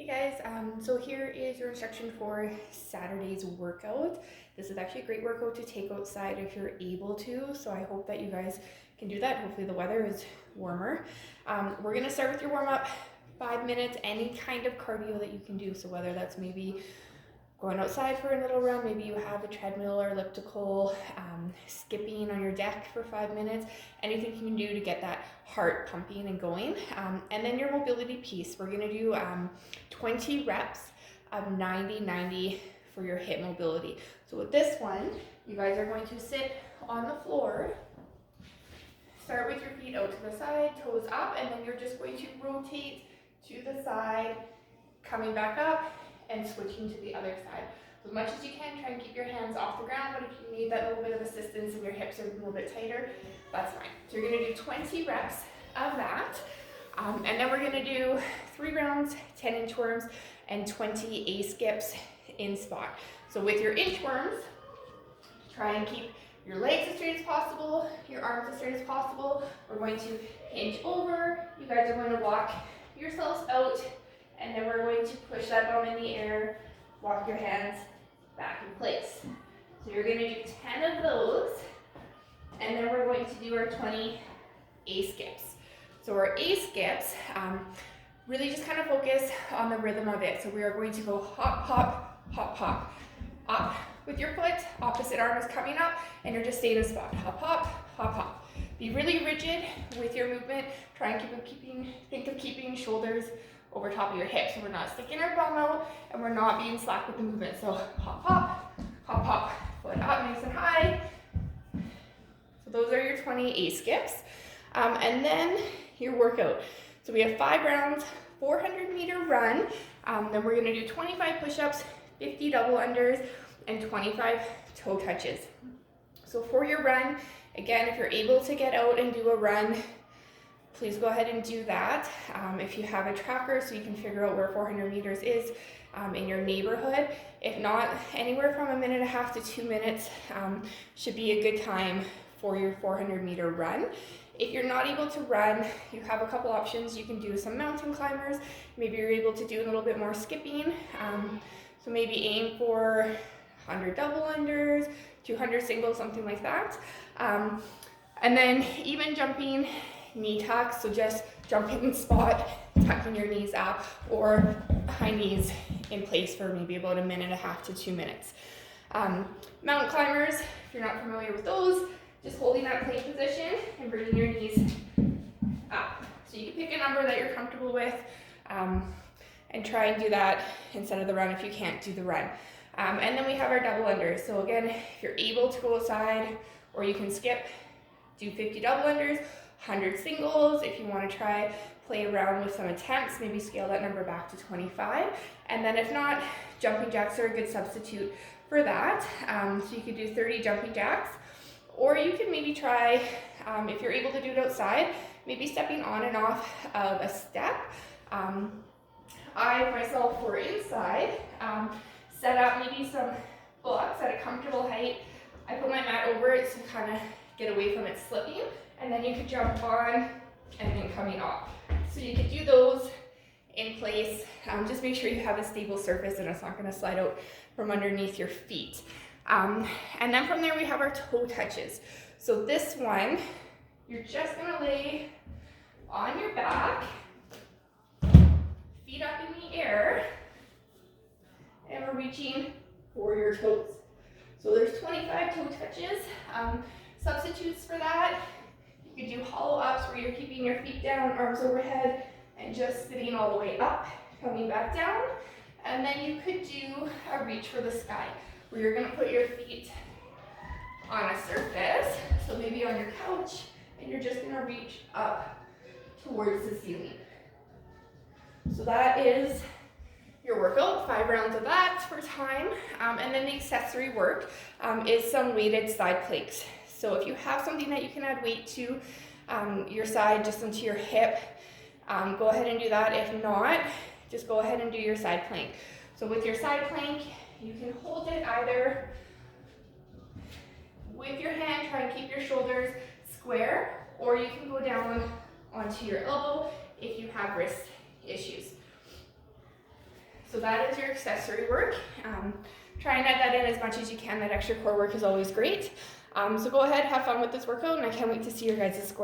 Hey guys, so here is your instruction for Saturday's workout. This is actually a great workout to take outside if you're able to, so I hope that you guys can do that. Hopefully the weather is warmer. We're gonna start with your warm-up, 5 minutes, any kind of cardio that you can do. So whether that's maybe going outside for a little run, maybe you have a treadmill or elliptical, skipping on your deck for 5 minutes, anything you can do to get that heart pumping and going. And then your mobility piece, we're gonna do 20 reps of 90-90 for your hip mobility. So with this one, you guys are going to sit on the floor, start with your feet out to the side, toes up, and then you're just going to rotate to the side, coming back up, and switching to the other side. So as much as you can, try and keep your hands off the ground, but if you need that little bit of assistance and your hips are a little bit tighter, that's fine. So you're gonna do 20 reps of that. And then we're gonna do 3 rounds, 10 inchworms, and 20 A skips in spot. So with your inchworms, try and keep your legs as straight as possible, your arms as straight as possible. We're going to hinge over. You guys are going to walk yourselves out, and then we're going to push that bum in the air, walk your hands back in place. So you're gonna do 10 of those, and then we're going to do our 20 A skips. So our A skips, really just kind of focus on the rhythm of it. So we are going to go hop, hop, hop, hop. Up with your foot, opposite arm is coming up, and you're just staying in spot. Hop, hop, hop, hop. Be really rigid with your movement. Try and think of keeping shoulders over top of your hips. So we're not sticking our bum out, and we're not being slack with the movement. So hop, hop, hop, hop. Foot up nice and high. So those are your 20 A skips. And then your workout. So we have 5 rounds, 400-meter run. Then we're gonna do 25 push-ups, 50 double unders, and 25 toe touches. So for your run, again, if you're able to get out and do a run, please go ahead and do that. If you have a tracker so you can figure out where 400 meters is in your neighborhood. If not, anywhere from 1.5 to 2 minutes should be a good time for your 400-meter run. If you're not able to run, you have a couple options. You can do some mountain climbers. Maybe you're able to do a little bit more skipping. So maybe aim for 100 double unders, 200 singles, something like that. And then even jumping knee tucks, so just jumping in spot, tucking your knees up, or high knees in place for maybe about 1.5 to 2 minutes. Mountain climbers, if you're not familiar with those, just holding that plank position and bringing your knees up. So you can pick a number that you're comfortable with and try and do that instead of the run if you can't do the run. And then we have our double unders. So again, if you're able to go outside or you can skip, do 50 double unders, 100 singles. If you want to try, play around with some attempts, maybe scale that number back to 25. And then if not, jumping jacks are a good substitute for that. So you could do 30 jumping jacks. Or you can maybe try, if you're able to do it outside, maybe stepping on and off of a step. I myself, for inside, set up maybe some blocks at a comfortable height. I put my mat over it to kind of get away from it slipping, and then you could jump on and then coming off. So you could do those in place. Just make sure you have a stable surface and it's not going to slide out from underneath your feet. And then from there we have our toe touches. So this one, you're just going to lay on your back, feet up in the air, and we're reaching for your toes. So there's 25 toe touches. Substitutes for that, you could do hollow ups where you're keeping your feet down, arms overhead, and just sitting all the way up, coming back down. And then you could do a reach for the sky, where you're gonna put your feet on a surface, so maybe on your couch, and you're just gonna reach up towards the ceiling. So that is your workout, 5 rounds of that for time. And then the accessory work is some weighted side planks. So if you have something that you can add weight to your side, just into your hip, go ahead and do that. If not, just go ahead and do your side plank. So with your side plank, you can hold it either with your hand, try and keep your shoulders square, or you can go down onto your elbow if you have wrist issues. So that is your accessory work. Try and add that in as much as you can. That extra core work is always great. So go ahead, have fun with this workout, and I can't wait to see your guys' scores.